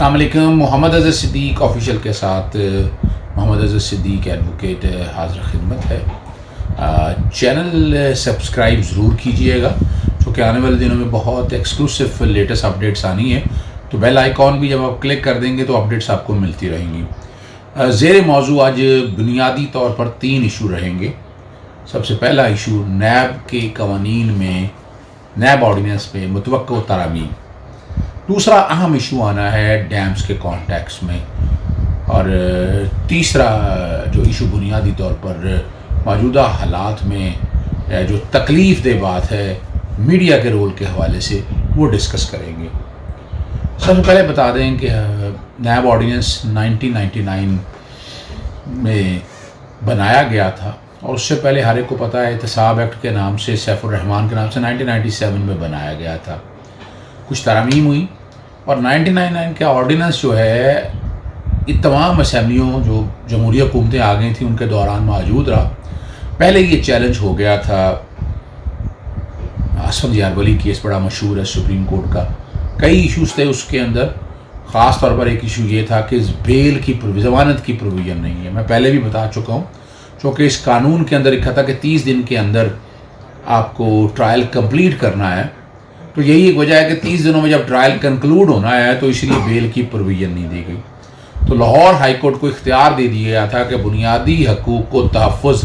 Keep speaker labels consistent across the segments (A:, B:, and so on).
A: السلام علیکم. محمد اظہر صدیق آفیشیل کے ساتھ محمد اظہر صدیق ایڈوکیٹ حاضر خدمت ہے. چینل سبسکرائب ضرور کیجئے گا چونکہ آنے والے دنوں میں بہت ایکسکلوسیو لیٹسٹ اپڈیٹس آنی ہیں, تو بیل آئیکن بھی جب آپ کلک کر دیں گے تو اپڈیٹس آپ کو ملتی رہیں گی. زیر موضوع آج بنیادی طور پر 3 ایشو رہیں گے. سب سے پہلا ایشو نیب کے قوانین میں, نیب آرڈیننس میں متوقع ترامیم. دوسرا اہم ایشو آنا ہے ڈیمز کے کانٹیکس میں. اور تیسرا جو ایشو بنیادی طور پر موجودہ حالات میں جو تکلیف دہ بات ہے میڈیا کے رول کے حوالے سے, وہ ڈسکس کریں گے. سب سے پہلے بتا دیں کہ نیب آرڈیننس 1999 میں بنایا گیا تھا, اور اس سے پہلے ہر ایک کو پتہ ہے احتساب ایکٹ کے نام سے, سیف الرحمان کے نام سے 1997 میں بنایا گیا تھا. کچھ ترامیم ہوئی اور 1999 کا آرڈیننس جو ہے یہ تمام اسمبلیوں جو جمہوری حکومتیں آ گئی تھیں ان کے دوران موجود رہا. پہلے یہ چیلنج ہو گیا تھا, اسفند یارولی کیس بڑا مشہور ہے سپریم کورٹ کا. کئی ایشوز تھے اس کے اندر, خاص طور پر ایک ایشو یہ تھا کہ بیل کی ضمانت کی پروویژن نہیں ہے. میں پہلے بھی بتا چکا ہوں چونکہ اس قانون کے اندر لکھا تھا کہ 30 دن کے اندر آپ کو ٹرائل کمپلیٹ کرنا ہے, تو یہی ایک وجہ ہے کہ 30 دنوں میں جب ٹرائل کنکلوڈ ہونا ہے تو اس لیے بیل کی پروویژن نہیں دی گئی. تو لاہور ہائی کورٹ کو اختیار دے دیا گیا تھا کہ بنیادی حقوق کو تحفظ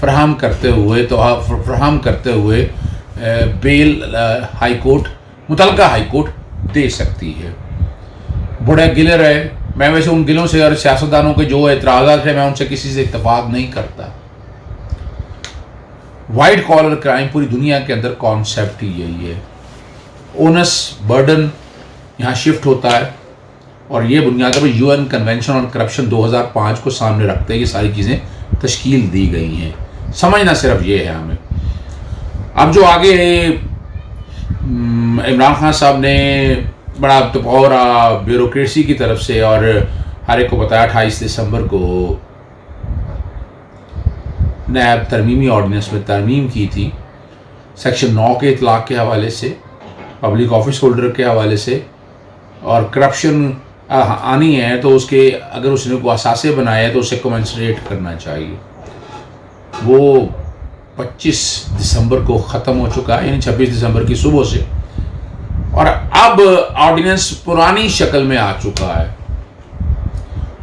A: فراہم کرتے ہوئے بیل ہائی کورٹ, متعلقہ ہائی کورٹ دے سکتی ہے. بڑے گلے رہے. میں ویسے ان گلوں سے اور سیاستدانوں کے جو اعتراضات ہیں میں ان سے کسی سے اتفاق نہیں کرتا. وائٹ کالر کرائم پوری دنیا کے اندر کانسیپٹ ہی یہی ہے. اونس برڈن یہاں شفٹ ہوتا ہے, اور یہ بنیادی پر UN کنونشن اور کرپشن 2005 کو سامنے رکھتے ہیں یہ ساری چیزیں تشکیل دی گئی ہیں. سمجھنا صرف یہ ہے ہمیں. اب جو آگے عمران خان صاحب نے بڑا تپورا بیوروکریسی کی طرف سے, اور ہر ایک کو بتایا 28 دسمبر کو نیب ترمیمی آرڈیننس میں ترمیم کی تھی, سیکشن 9 کے اطلاق کے حوالے سے, پبلک آفس ہولڈر کے حوالے سے. اور کرپشن آنی ہے تو اس کے اگر اس نے کو اثاثے بنائے تو اسے کمنسریٹ کرنا چاہیے. وہ 25 دسمبر کو ختم ہو چکا ہے, یعنی 26 دسمبر کی صبح سے, اور اب آرڈیننس پرانی شکل میں آ چکا ہے.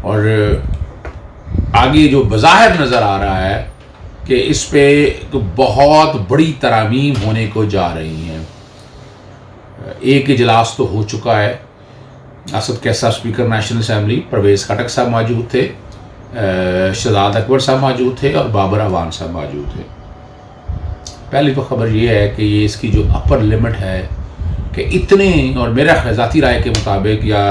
A: اور آگے جو بظاہر نظر آ رہا ہے کہ اس پہ بہت بڑی ترامیم ہونے کو جا رہی ہیں. ایک اجلاس تو ہو چکا ہے. Asad Qaiser speaker national assembly, Pervez Khattak صاحب موجود تھے, شہزاد اکبر صاحب موجود تھے, اور بابر اعوان صاحب موجود تھے. پہلی تو خبر یہ ہے کہ یہ اس کی جو اپر لمٹ ہے کہ اتنے, اور میرا ذاتی رائے کے مطابق یا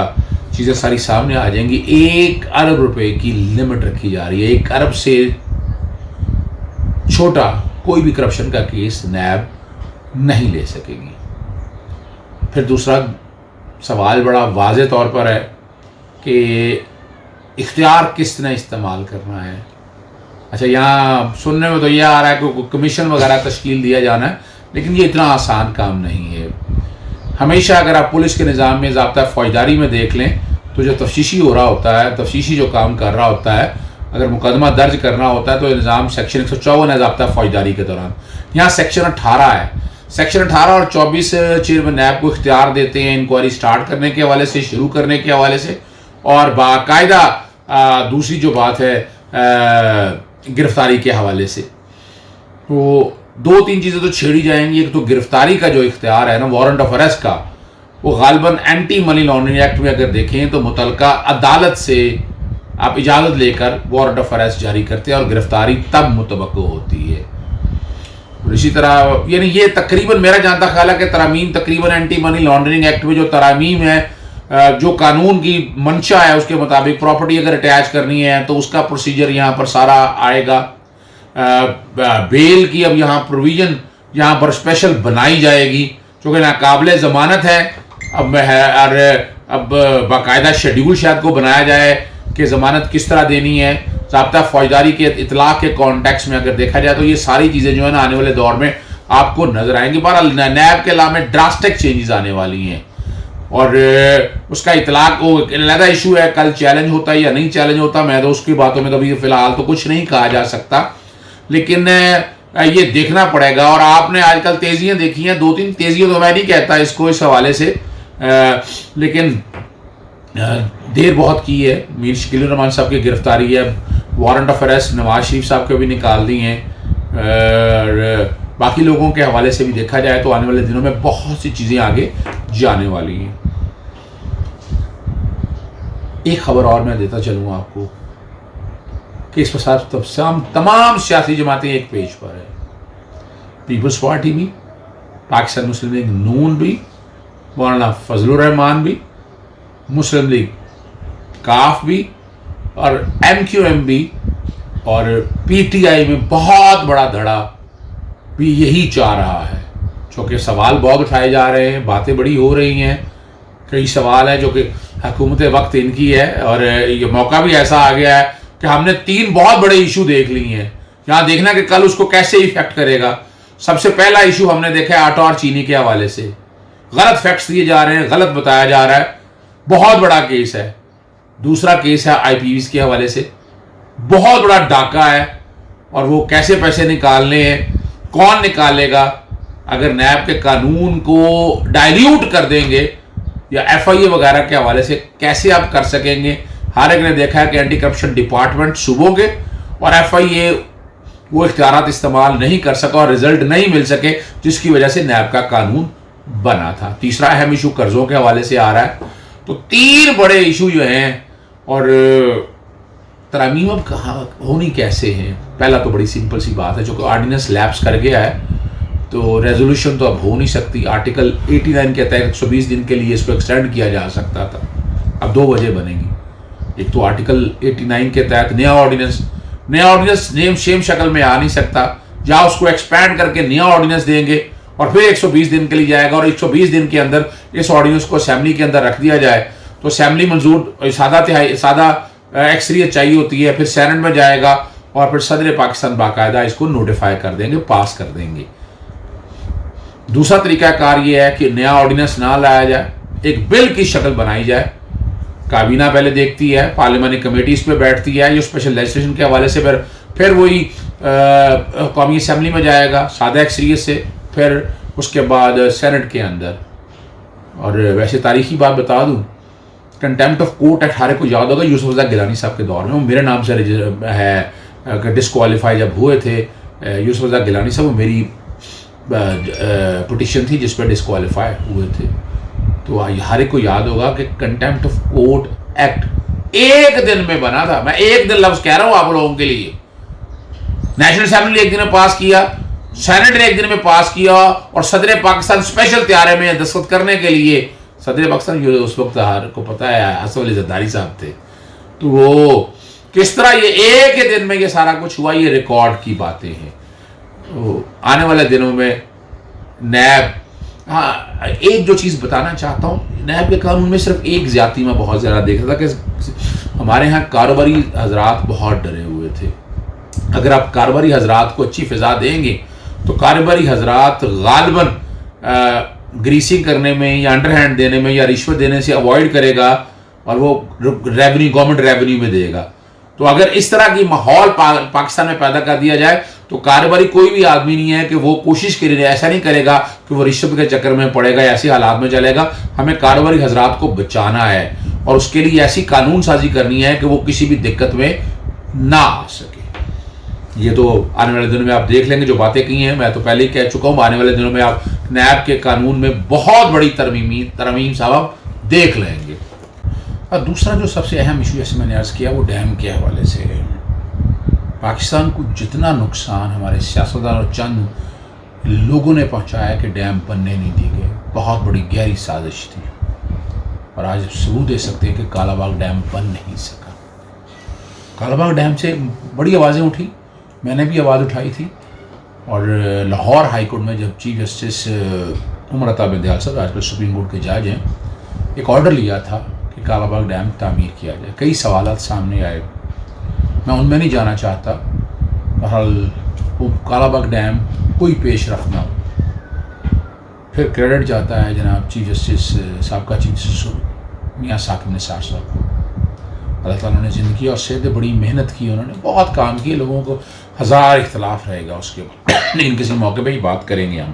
A: چیزیں ساری سامنے آ جائیں گی, 1 ارب روپے کی لمٹ رکھی جا رہی ہے. 1 ارب سے چھوٹا کوئی بھی کرپشن کا کیس نیب نہیں لے سکے گی. پھر دوسرا سوال بڑا واضح طور پر ہے کہ اختیار کس نے استعمال کرنا ہے. اچھا, یہاں سننے میں تو یہ آ رہا ہے کہ کمیشن وغیرہ تشکیل دیا جانا ہے, لیکن یہ اتنا آسان کام نہیں ہے. ہمیشہ اگر آپ پولیس کے نظام میں ضابطہ فوجداری میں دیکھ لیں تو جو تفتیشی ہو رہا ہوتا ہے, تفتیشی جو کام کر رہا ہوتا ہے, اگر مقدمہ درج کرنا ہوتا ہے تو نظام سیکشن 154 ہے ضابطہ فوجداری کے دوران. یہاں سیکشن 18 ہے. سیکشن 18 اور 24 چیئرمین نیب کو اختیار دیتے ہیں انکوائری سٹارٹ کرنے کے حوالے سے, شروع کرنے کے حوالے سے, اور باقاعدہ دوسری جو بات ہے گرفتاری کے حوالے سے. تو 2-3 چیزیں تو چھیڑی جائیں گی. ایک تو گرفتاری کا جو اختیار ہے نا, وارنٹ آف اریسٹ کا, وہ غالباً اینٹی منی لانڈرنگ ایکٹ میں اگر دیکھیں تو متعلقہ عدالت سے آپ اجازت لے کر وارنٹ آف اریسٹ جاری کرتے ہیں, اور گرفتاری تب متوقع ہوتی ہے. اسی طرح یعنی یہ تقریباً میرا جانتا خیال ہے کہ ترامیم تقریباً اینٹی منی لانڈرنگ ایکٹ میں جو ترامیم ہے, جو قانون کی منشا ہے اس کے مطابق پراپرٹی اگر اٹیچ کرنی ہے تو اس کا پروسیجر یہاں پر سارا آئے گا. بیل کی اب یہاں پروویژن یہاں پر اسپیشل بنائی جائے گی چونکہ ناقابل ضمانت ہے. اب باقاعدہ شیڈیول شاید کو بنایا جائے کہ ضمانت کس طرح دینی ہے. ضابطہ فوجداری کے اطلاق کے کانٹیکس میں اگر دیکھا جائے تو یہ ساری چیزیں جو ہے نا آنے والے دور میں آپ کو نظر آئیں گی. بہرحال نیب کے لا میں ڈراسٹک چینجز آنے والی ہیں. اور اس کا اطلاق وہ علیحدہ ایشو ہے، کل چیلنج ہوتا ہے یا نہیں چیلنج ہوتا، میں تو اس کی باتوں میں تو ابھی فی الحال تو کچھ نہیں کہا جا سکتا، لیکن یہ دیکھنا پڑے گا۔ اور آپ نے آج کل تیزیاں دیکھی ہیں، 2-3 تیزیاں تو میں نہیں کہتا اس کو اس حوالے سے، لیکن دیر بہت کی ہے۔ میر شکیل الرحمان صاحب کی گرفتاری ہے، warrant of arrest Nawaz Sharif صاحب کو بھی نکال دی ہیں، اور باقی لوگوں کے حوالے سے بھی دیکھا جائے تو آنے والے دنوں میں بہت سی چیزیں آگے جانے والی ہیں۔ ایک خبر اور میں دیتا چلوں آپ کو کہ اس پر تمام سیاسی جماعتیں ایک پیج پر ہے، پیپلز پارٹی بھی، پاکستان مسلم لیگ نون بھی، مولانا فضل الرحمان بھی، مسلم لیگ کاف بھی، اور ایم کیو ایم بھی، اور پی ٹی آئی میں بہت بڑا دھڑا بھی یہی چاہ رہا ہے، چونکہ سوال بہت اٹھائے جا رہے ہیں، باتیں بڑی ہو رہی ہیں، کئی سوال ہیں جو کہ حکومت وقت ان کی ہے، اور یہ موقع بھی ایسا آ گیا ہے کہ ہم نے 3 بہت بڑے ایشو دیکھ لی ہیں، یہاں دیکھنا کہ کل اس کو کیسے ایفیکٹ کرے گا۔ سب سے پہلا ایشو ہم نے دیکھا ہے آٹا اور چینی کے حوالے سے، غلط فیکٹس دیے جا رہے ہیں، غلط بتایا جا رہا ہے، بہت بڑا کیس ہے۔ دوسرا کیس ہے آئی پی ویز کے حوالے سے، بہت بڑا ڈاکہ ہے، اور وہ کیسے پیسے نکالنے ہیں، کون نکالے گا، اگر نیب کے قانون کو ڈائلیوٹ کر دیں گے یا ایف آئی اے وغیرہ کے حوالے سے کیسے آپ کر سکیں گے۔ ہر ایک نے دیکھا ہے کہ اینٹی کرپشن ڈپارٹمنٹ صوبوں کے اور ایف آئی اے وہ اختیارات استعمال نہیں کر سکا اور رزلٹ نہیں مل سکے، جس کی وجہ سے نیب کا قانون بنا تھا۔ تیسرا اہم ایشو قرضوں کے حوالے سے آ رہا ہے۔ تو 3 بڑے ایشو جو ہیں، اور ترامیم اب کہاں ہونی کیسے ہیں؟ پہلا تو بڑی سمپل سی بات ہے، جو کہ آرڈیننس لیپس کر گیا ہے تو ریزولوشن تو اب ہو نہیں سکتی۔ آرٹیکل 89 کے تحت 120 دن کے لیے اس کو ایکسٹینڈ کیا جا سکتا تھا، اب 2 وجہ بنے گی۔ ایک تو آرٹیکل 89 کے تحت نیا آرڈیننس نیم شیم شکل میں آ نہیں سکتا، یا اس کو ایکسپینڈ کر کے نیا آرڈیننس دیں گے اور پھر 120 دن کے لیے جائے گا، اور 120 دن کے اندر اس آرڈیننس کو اسمبلی کے اندر رکھ دیا جائے تو اسمبلی منظور سادہ ایکثریت چاہیے ہوتی ہے، پھر سینٹ میں جائے گا اور پھر صدر پاکستان باقاعدہ اس کو نوٹیفائی کر دیں گے، پاس کر دیں گے۔ دوسرا طریقہ کار یہ ہے کہ نیا آرڈیننس نہ لایا جائے، ایک بل کی شکل بنائی جائے، کابینہ پہلے دیکھتی ہے، پارلیمانی کمیٹیز پہ بیٹھتی ہے، یہ اسپیشل لیجسلیشن کے حوالے سے پھر وہی قومی اسمبلی میں جائے گا سادہ اکثریت سے، پھر اس کے بعد سینٹ کے اندر۔ اور ویسے تاریخی بات بتا دوں، کنٹیمپٹ آف کورٹ ایکٹ ہر ایک کو یاد ہوگا یوسف رضا گیلانی صاحب کے دور میں، وہ میرے نام سے ہے ڈسکوالیفائی جب ہوئے تھے یوسف رضا گیلانی صاحب، وہ میری پٹیشن تھی جس پہ ڈسکوالیفائی ہوئے تھے۔ تو ہر ایک کو یاد ہوگا کہ کنٹیمپٹ آف کورٹ ایکٹ 1 دن میں بنا تھا، میں 1 دن لفظ کہہ رہا ہوں آپ لوگوں کے لیے۔ نیشنل اسمبلی نے 1 دن میں پاس کیا، سینٹ نے 1 دن میں پاس کیا، اور صدر پاکستان اسپیشل طیارے میں دستخط کرنے کے لیے صدر پاکستان اس وقت ہر کو پتہ ہے اسد علی زرداری صاحب تھے۔ تو وہ کس طرح یہ 1 دن میں یہ سارا کچھ ہوا، یہ ریکارڈ کی باتیں ہیں۔ آنے والے دنوں میں نیب، ہاں ایک جو چیز بتانا چاہتا ہوں، نیب کے قانون میں صرف ایک زیادتی میں بہت زیادہ دیکھ رہا تھا کہ ہمارے ہاں کاروباری حضرات بہت ڈرے ہوئے تھے۔ اگر آپ کاروباری حضرات کو اچھی فضا دیں گے تو کاروباری حضرات غالباً گریسنگ کرنے میں یا انڈر ہینڈ دینے میں یا رشوت دینے سے اوائڈ کرے گا، اور وہ گورنمنٹ ریونیو میں دے گا۔ تو اگر اس طرح کی ماحول پاکستان میں پیدا کر دیا جائے تو کاروباری کوئی بھی آدمی نہیں ہے کہ وہ کوشش کرے، ایسا نہیں کرے گا کہ وہ رشوت کے چکر میں پڑے گا، ایسی حالات میں چلے گا۔ ہمیں کاروباری حضرات کو بچانا ہے، اور اس کے لیے ایسی قانون سازی کرنی ہے کہ وہ کسی بھی دقت میں نہ آ سکے۔ یہ تو آنے والے دنوں میں آپ دیکھ لیں گے، جو باتیں کی ہیں میں تو پہلے ہی کہہ چکا ہوں، آنے والے دنوں میں آپ نیب کے قانون میں بہت بڑی ترمیم صاحب دیکھ لیں گے۔ اور دوسرا جو سب سے اہم ایشو جیسے میں نے عرض کیا، وہ ڈیم کے حوالے سے ہے۔ پاکستان کو جتنا نقصان ہمارے سیاستدان اور چند لوگوں نے پہنچایا کہ ڈیم بننے نہیں دی گئے، بہت بڑی گہری سازش تھی، اور آج ثبوت دے سکتے ہیں کہ کالا باغ ڈیم بن نہیں سکا۔ کالا باغ ڈیم سے بڑی آوازیں اٹھی، میں نے بھی آواز اٹھائی تھی، اور لاہور ہائی کورٹ میں جب چیف جسٹس عمر عطا بندیال صاحب آج کل سپریم کورٹ کے جج ہیں، ایک آرڈر لیا تھا کہ کالا باغ ڈیم تعمیر کیا جائے۔ کئی سوالات سامنے آئے، میں ان میں نہیں جانا چاہتا، بہرحال وہ کالا باغ ڈیم کوئی پیش رفت نہ ہو۔ پھر کریڈٹ جاتا ہے جناب چیف جسٹس سابقہ چیف جسٹس میاں ثاقب نثار صاحب کو. اللہ تعالیٰ نے زندگی اور صحت بڑی محنت کی, انہوں نے بہت کام کیے, لوگوں کو ہزار اختلاف رہے گا اس کے بعد, لیکن کسی موقع پہ ہی بات کریں گے ہم.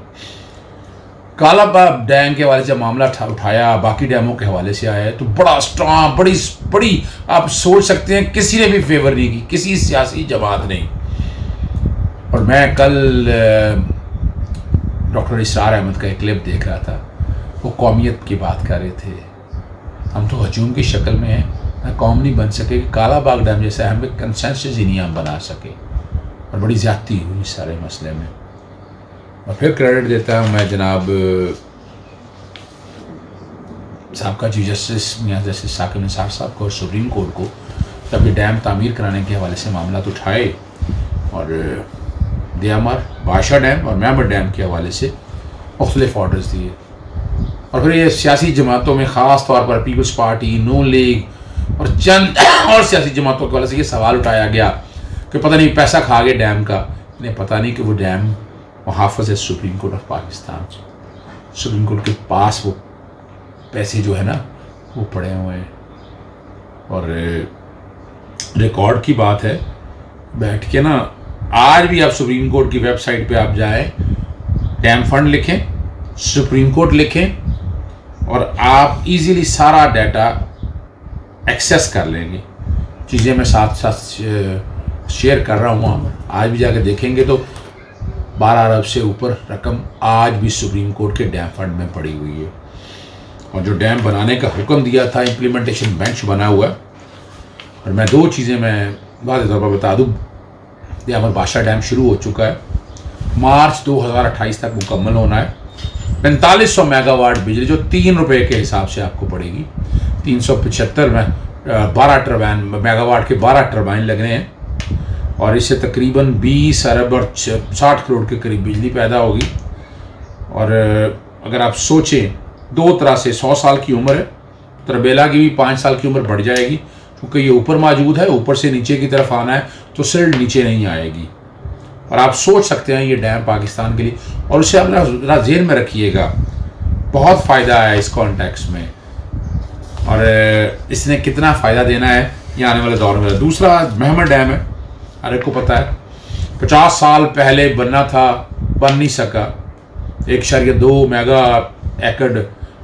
A: کالا باغ ڈیم کے حوالے سے معاملہ اٹھایا, باقی ڈیموں کے حوالے سے آیا ہے, تو بڑا اسٹرانگ, بڑی آپ سوچ سکتے ہیں کسی نے بھی فیور نہیں کی, کسی سیاسی جماعت نہیں. اور میں کل ڈاکٹر اسرار احمد کا ایک کلپ دیکھ رہا تھا, وہ قومیت کی بات کر رہے تھے. ہم تو ہجوم کی شکل میں ہیں, نہ قوم نہیں بن سکے کہ کالا باغ ڈیم جیسے ہم کنسنسس ہی نہیں ہم بنا سکے, اور بڑی زیادتی ہوئی اس سارے مسئلے میں. اور پھر کریڈٹ دیتا ہوں میں جناب سابقہ چیف جسٹس میاں جسٹس ثاقب نثار صاحب کو اور سپریم کورٹ کو, جب یہ ڈیم تعمیر کرانے کے حوالے سے معاملات اٹھائے اور دیامار, بادشاہ ڈیم اور میامر ڈیم کے حوالے سے مختلف آرڈرز دیے. اور پھر یہ سیاسی جماعتوں میں خاص طور پر پیپلز پارٹی, نون لیگ اور چند اور سیاسی جماعتوں کے حوالے سے یہ سوال اٹھایا گیا کہ پتہ نہیں پیسہ کھا گئے ڈیم کا. انہیں پتہ نہیں کہ وہ ڈیم محافظ ہے supreme court of Pakistan. Supreme court کے پاس وہ پیسے جو ہے نا وہ پڑے ہوئے ہیں. اور ریکارڈ کی بات ہے, بیٹھ کے نا آج بھی آپ سپریم کورٹ کی ویب سائٹ پہ آپ جائیں, ڈیم فنڈ لکھیں, سپریم کورٹ لکھیں, اور آپ ایزیلی سارا ڈیٹا ایکسیس کر لیں گے. چیزیں میں ساتھ شیئر کر رہا ہوں, آج بھی جا کے دیکھیں گے تو 12 ارب سے اوپر رقم آج بھی سپریم کورٹ کے ڈیم فنڈ میں پڑی ہوئی ہے. اور جو ڈیم بنانے کا حکم دیا تھا, امپلیمنٹیشن بینچ بنا ہوا ہے. اور میں 2 چیزیں میں واضح طور پر بتا دوں, دیامر بادشاہ ڈیم شروع ہو چکا ہے, مارچ 2028 تک مکمل ہونا ہے. 4500 میگا واٹ بجلی جو 3 روپے کے حساب سے آپ کو پڑے گی. 375 میں 12 ٹربائن میگا واٹ کے 12 ٹربائن لگنے ہیں, اور اس سے تقریباً 20 ارب اور 60 کروڑ کے قریب بجلی پیدا ہوگی. اور اگر آپ سوچیں 2 طرح سے 100 سال کی عمر ہے, تربیلا کی بھی 5 سال کی عمر بڑھ جائے گی, کیونکہ یہ اوپر موجود ہے, اوپر سے نیچے کی طرف آنا ہے تو سلٹ نیچے نہیں آئے گی. اور آپ سوچ سکتے ہیں یہ ڈیم پاکستان کے لیے, اور اسے آپ ذہن میں رکھیے گا, بہت فائدہ ہے اس کانٹیکس میں, اور اس نے کتنا فائدہ دینا ہے یہ آنے والے دور میں. دوسرا میامر ڈیم ہے, ہر ایک کو پتہ ہے 50 سال پہلے بننا تھا, بن نہیں سکا. 1.2 میگا ایکڑ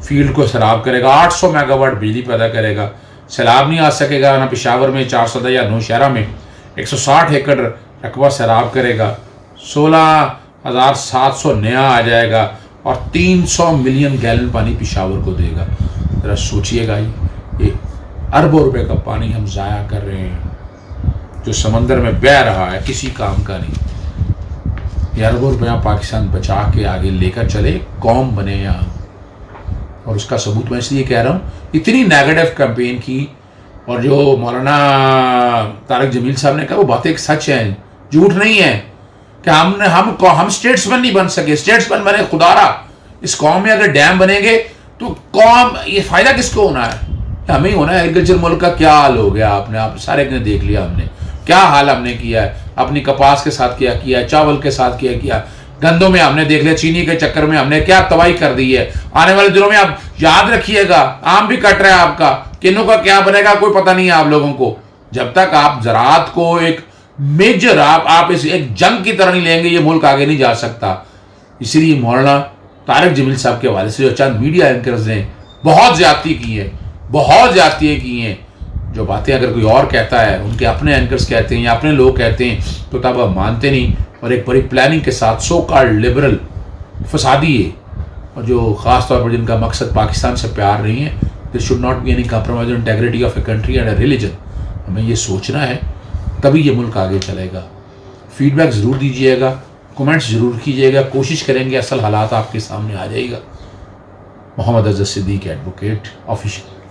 A: فیلڈ کو سیراب کرے گا, 800 میگا واٹ بجلی پیدا کرے گا. سیلاب نہیں آ سکے گا نہ پشاور میں 400 یا نوشہرہ میں. 160 ایکڑ رقبہ سیراب کرے گا, 16,700 نیا آ جائے گا, اور 300 ملین گیلن پانی پشاور کو دے گا. ذرا سوچئے گا, یہ اربوں روپے کا پانی ہم ضائع کر رہے ہیں جو سمندر میں بہہ رہا ہے, کسی کام کا نہیں. یہ اربوں روپیہ پاکستان بچا کے آگے لے کر چلے, قوم بنے یہاں. اور اس کا ثبوت میں اس لیے کہہ رہا ہوں, اتنی نیگیٹو کیمپین کی, اور جو مولانا طارق جمیل صاحب نے کہا وہ باتیں ایک سچ ہیں, جھوٹ نہیں ہے, کہ ہم اسٹیٹس مین نہیں بن سکے. اسٹیٹس مین بنے خدا را, اس قوم میں اگر ڈیم بنیں گے تو قوم, یہ فائدہ کس کو ہونا ہے؟ ہمیں ہی ہونا ہے. ایگریکلچر ملک کا کیا حال ہو گیا, آپ سارے نے دیکھ لیا, ہم نے کیا حال ہم نے کیا ہے. اپنی کپاس کے ساتھ کیا ہے, چاول کے ساتھ کیا, گندوں میں ہم نے دیکھ لیا, چینی کے چکر میں ہم نے کیا تباہی کر دی ہے. آنے والے دنوں میں آپ یاد رکھیے گا, آم بھی کٹ رہا ہے آپ کا, کنوں کا کیا بنے گا کوئی پتہ نہیں ہے آپ لوگوں کو. جب تک آپ زراعت کو ایک میجر آپ اس ایک جنگ کی طرح نہیں لیں گے, یہ ملک آگے نہیں جا سکتا. اسی لیے مولانا طارق جمیل صاحب کے حوالے سے جو چند میڈیا اینکرز نے بہت زیادتی کی ہے, بہت زیادتیاں کی ہیں. جو باتیں اگر کوئی اور کہتا ہے, ان کے اپنے اینکرز کہتے ہیں یا اپنے لوگ کہتے ہیں, تو تب آپ مانتے نہیں. اور ایک بڑی پلاننگ کے ساتھ سو کالڈ لبرل فسادی ہے, اور جو خاص طور پر جن کا مقصد پاکستان سے پیار نہیں ہے, there should not be any compromise on integrity of a country and a religion. ہمیں یہ سوچنا ہے, تبھی یہ ملک آگے چلے گا. فیڈ بیک ضرور دیجیے گا, کمنٹس ضرور کیجیے گا, کوشش کریں گے اصل حالات آپ کے سامنے آ جائے گا. محمد اظہر صدیق ایڈوکیٹ آفیشیل.